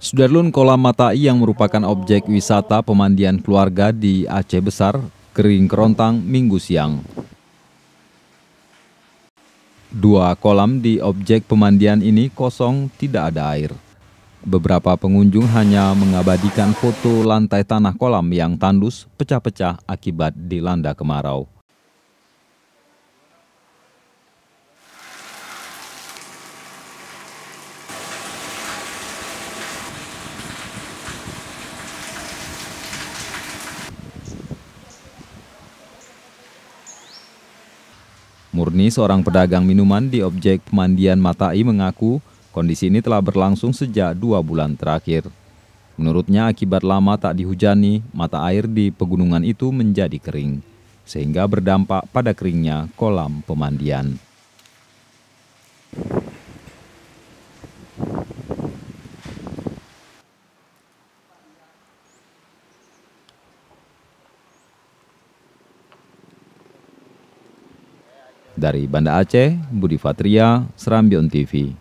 Sudarlun Kolam Matai yang merupakan objek wisata pemandian keluarga di Aceh Besar kering kerontang Minggu siang. Dua kolam di objek pemandian ini kosong, tidak ada air. Beberapa pengunjung hanya mengabadikan foto lantai tanah kolam yang tandus pecah-pecah akibat dilanda kemarau. Murni, seorang pedagang minuman di objek pemandian Matai, mengaku kondisi ini telah berlangsung sejak 2 bulan terakhir. Menurutnya, akibat lama tak dihujani, mata air di pegunungan itu menjadi kering, sehingga berdampak pada keringnya kolam pemandian. Dari Banda Aceh, Budi Fatria, Serambion TV.